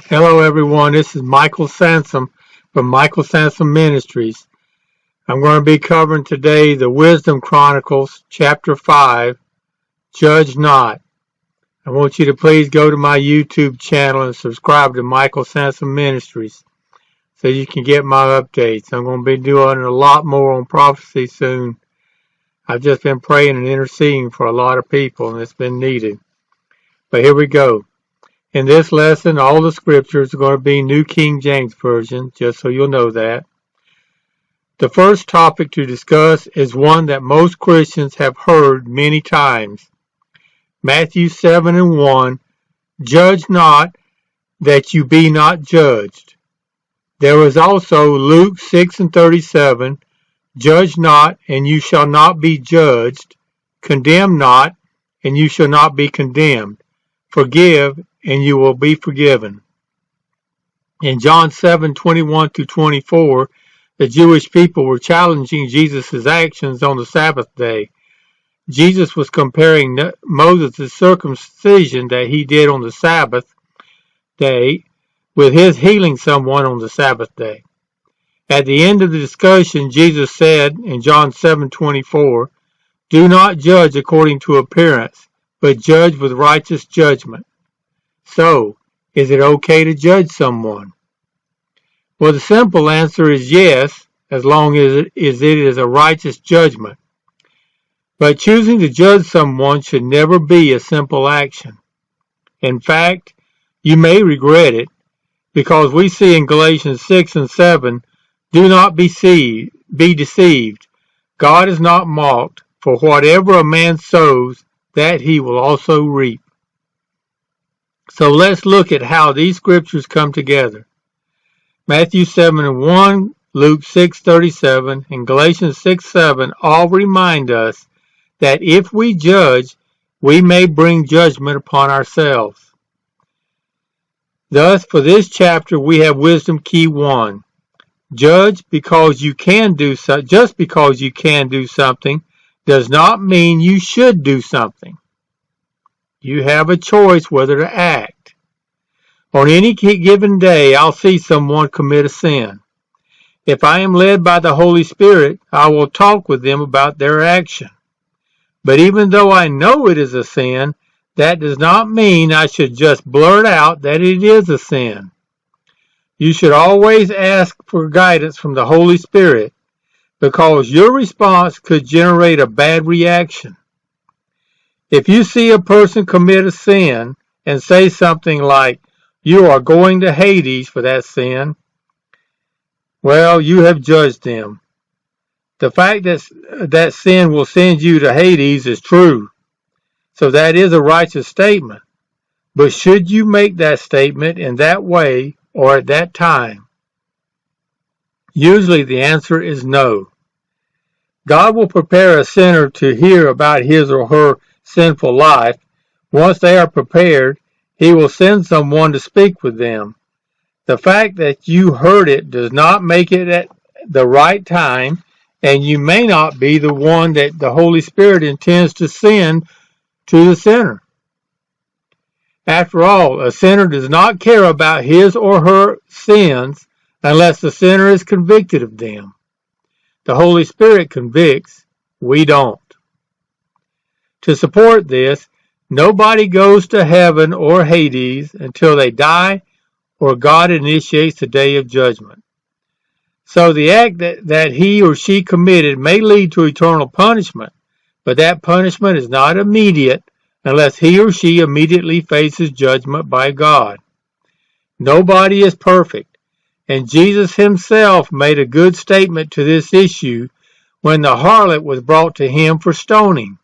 Hello everyone, this is Michael Sansom from Michael Sansom Ministries. I'm going to be covering today the Wisdom Chronicles, Chapter 5, Judge Not. I want you to please go to my YouTube channel and subscribe to Michael Sansom Ministries so you can get my updates. I'm going to be doing a lot more on prophecy soon. I've just been praying and interceding for a lot of people and it's been needed. But here we go. In this lesson, all the scriptures are going to be New King James Version, just so you'll know that. The first topic to discuss is one that most Christians have heard many times. Matthew 7:1, Judge not that you be not judged. There is also Luke 6:37, Judge not and you shall not be judged. Condemn not and you shall not be condemned. Forgive and you will be forgiven. In John 7:21-24, the Jewish people were challenging Jesus' actions on the Sabbath day. Jesus was comparing Moses' circumcision that he did on the Sabbath day with his healing someone on the Sabbath day. At the end of the discussion, Jesus said in John 7:24, do not judge according to appearance, but judge with righteous judgment. So, is it okay to judge someone? Well, the simple answer is yes, as long as it is a righteous judgment. But choosing to judge someone should never be a simple action. In fact, you may regret it, because we see in Galatians 6:7, do not be deceived. God is not mocked, for whatever a man sows, that he will also reap. So let's look at how these scriptures come together. Matthew 7:1, Luke 6:37, and Galatians 6:7 all remind us that if we judge, we may bring judgment upon ourselves. Thus, for this chapter, we have wisdom key 1. Judge because you can do just because you can do something does not mean you should do something. You have a choice whether to act. On any given day, I'll see someone commit a sin. If I am led by the Holy Spirit, I will talk with them about their action. But even though I know it is a sin, that does not mean I should just blurt out that it is a sin. You should always ask for guidance from the Holy Spirit, because your response could generate a bad reaction. If you see a person commit a sin and say something like, you are going to Hades for that sin, well, you have judged them. The fact that that sin will send you to Hades is true, so that is a righteous statement. But should you make that statement in that way or at that time? Usually the answer is no. God will prepare a sinner to hear about his or her sinful life. Once they are prepared, he will send someone to speak with them. The fact that you heard it does not make it at the right time, and you may not be the one that the Holy Spirit intends to send to the sinner. After all, a sinner does not care about his or her sins unless the sinner is convicted of them. The Holy Spirit convicts, we don't. To support this, nobody goes to heaven or Hades until they die or God initiates the day of judgment. So the act that he or she committed may lead to eternal punishment, but that punishment is not immediate unless he or she immediately faces judgment by God. Nobody is perfect, and Jesus himself made a good statement to this issue when the harlot was brought to him for stoning.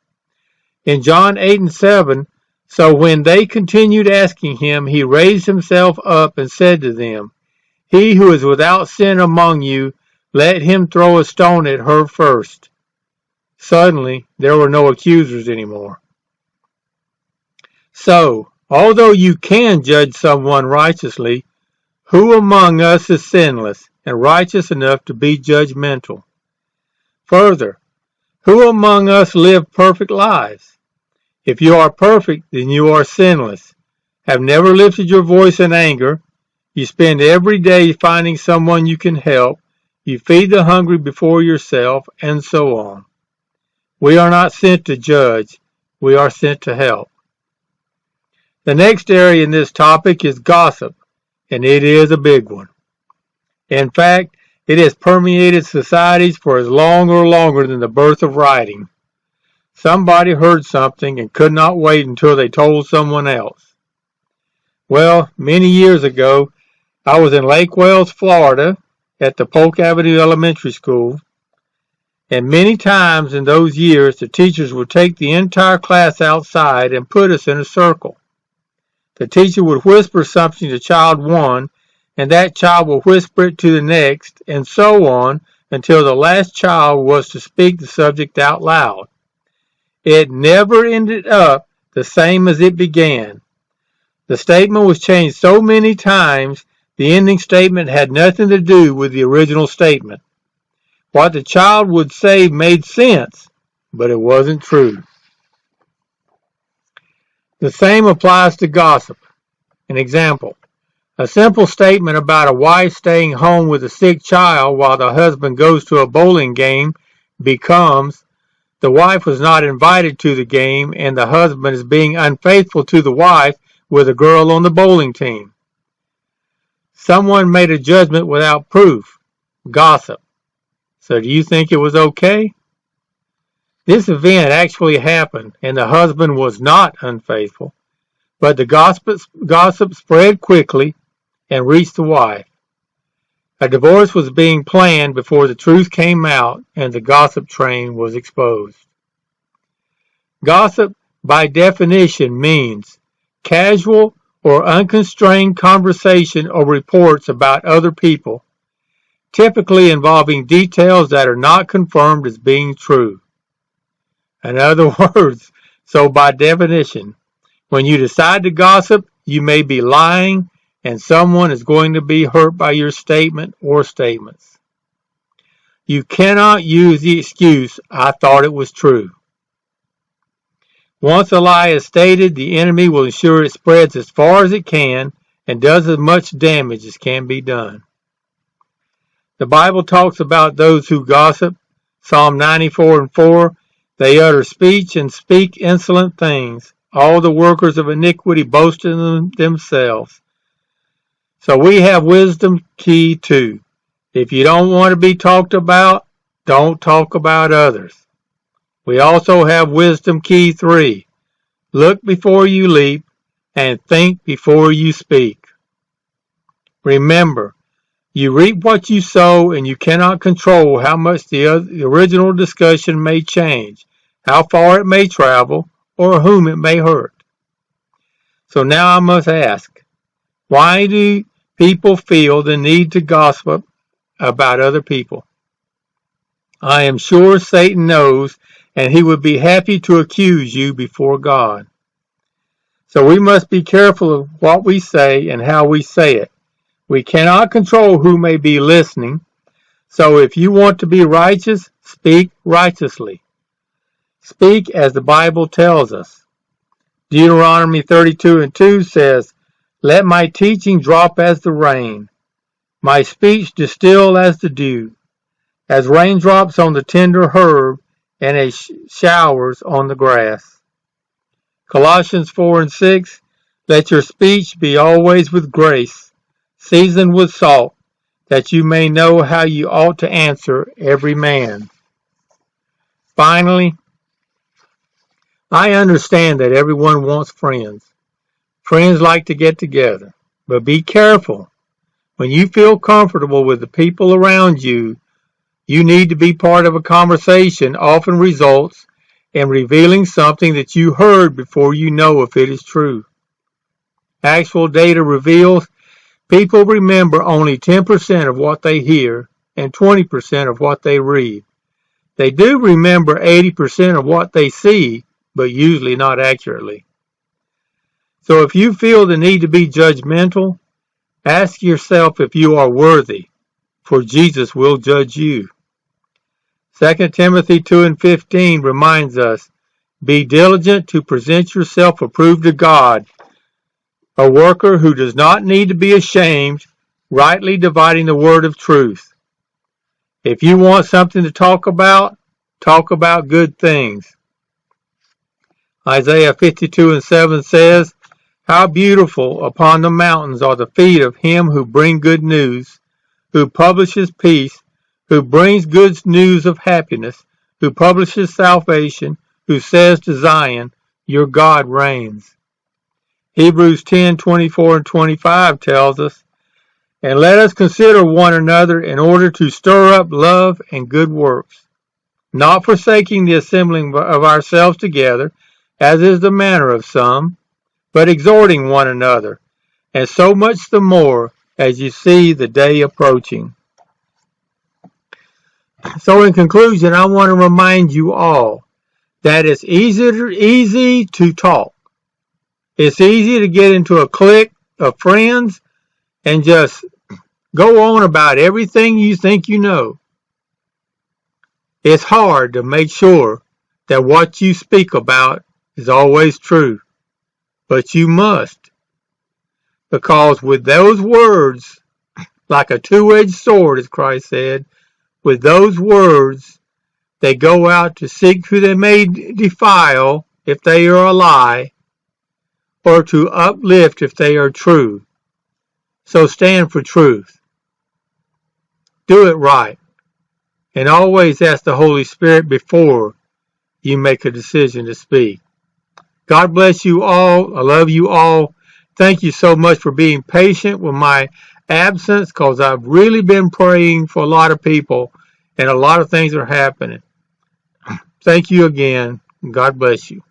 In John 8:7, so when they continued asking him, he raised himself up and said to them, he who is without sin among you, let him throw a stone at her first. Suddenly, there were no accusers anymore. So, although you can judge someone righteously, who among us is sinless and righteous enough to be judgmental? Further, who among us live perfect lives? If you are perfect, then you are sinless, have never lifted your voice in anger, You spend every day finding someone you can help. You feed the hungry before yourself, and so on. We are not sent to judge. We are sent to help. The next area in this topic is gossip, and it is a big one. In fact, it has permeated societies for as long or longer than the birth of writing. Somebody heard something and could not wait until they told someone else. Well, many years ago, I was in Lake Wales, Florida, at the Polk Avenue Elementary School, and many times in those years the teachers would take the entire class outside and put us in a circle. The teacher would whisper something to child one, and that child would whisper it to the next, and so on until the last child was to speak the subject out loud. It never ended up the same as it began. The statement was changed so many times, the ending statement had nothing to do with the original statement. What the child would say made sense, but it wasn't true. The same applies to gossip. An example. A simple statement about a wife staying home with a sick child while the husband goes to a bowling game becomes, the wife was not invited to the game and the husband is being unfaithful to the wife with a girl on the bowling team. Someone made a judgment without proof. Gossip. So do you think it was okay? This event actually happened and the husband was not unfaithful, but the gossip spread quickly and reached the wife. A divorce was being planned before the truth came out and the gossip train was exposed. Gossip, by definition, means casual or unconstrained conversation or reports about other people, typically involving details that are not confirmed as being true. In other words, so by definition, when you decide to gossip, you may be lying and someone is going to be hurt by your statement or statements. You cannot use the excuse, "I thought it was true." Once a lie is stated, the enemy will ensure it spreads as far as it can and does as much damage as can be done. The Bible talks about those who gossip. Psalm 94:4, they utter speech and speak insolent things. All the workers of iniquity boast in themselves. So we have wisdom key 2. If you don't want to be talked about, don't talk about others. We also have wisdom key 3. Look before you leap and think before you speak. Remember, you reap what you sow and you cannot control how much the original discussion may change, how far it may travel, or whom it may hurt. So now I must ask, why do people feel the need to gossip about other people? I am sure Satan knows, and he would be happy to accuse you before God. So we must be careful of what we say and how we say it. We cannot control who may be listening, so if you want to be righteous, speak righteously. Speak as the Bible tells us. Deuteronomy 32:2 says, "Let my teaching drop as the rain, my speech distill as the dew, as raindrops on the tender herb and as showers on the grass." Colossians 4:6, "Let your speech be always with grace, seasoned with salt, that you may know how you ought to answer every man." Finally, I understand that everyone wants friends. Friends like to get together, but be careful. When you feel comfortable with the people around you, you need to be part of a conversation often results in revealing something that you heard before you know if it is true. Actual data reveals people remember only 10% of what they hear and 20% of what they read. They do remember 80% of what they see, but usually not accurately. So if you feel the need to be judgmental, ask yourself if you are worthy, for Jesus will judge you. 2 Timothy 2:15 reminds us, "Be diligent to present yourself approved to God, a worker who does not need to be ashamed, rightly dividing the word of truth. If you want something to talk about good things. Isaiah 52:7 says, "How beautiful upon the mountains are the feet of him who bring good news, who publishes peace, who brings good news of happiness, who publishes salvation, who says to Zion, your God reigns." Hebrews 10:24 and 25 tells us, "And let us consider one another in order to stir up love and good works, not forsaking the assembling of ourselves together, as is the manner of some, but exhorting one another, and so much the more as you see the day approaching." So in conclusion, I want to remind you all that it's easy to talk. It's easy to get into a clique of friends and just go on about everything you think you know. It's hard to make sure that what you speak about is always true, but you must, because with those words, like a two-edged sword, as Christ said, with those words, they go out to seek who they may defile if they are a lie, or to uplift if they are true. So stand for truth. Do it right. And always ask the Holy Spirit before you make a decision to speak. God bless you all. I love you all. Thank you so much for being patient with my absence, because I've really been praying for a lot of people and a lot of things are happening. Thank you again. God bless you.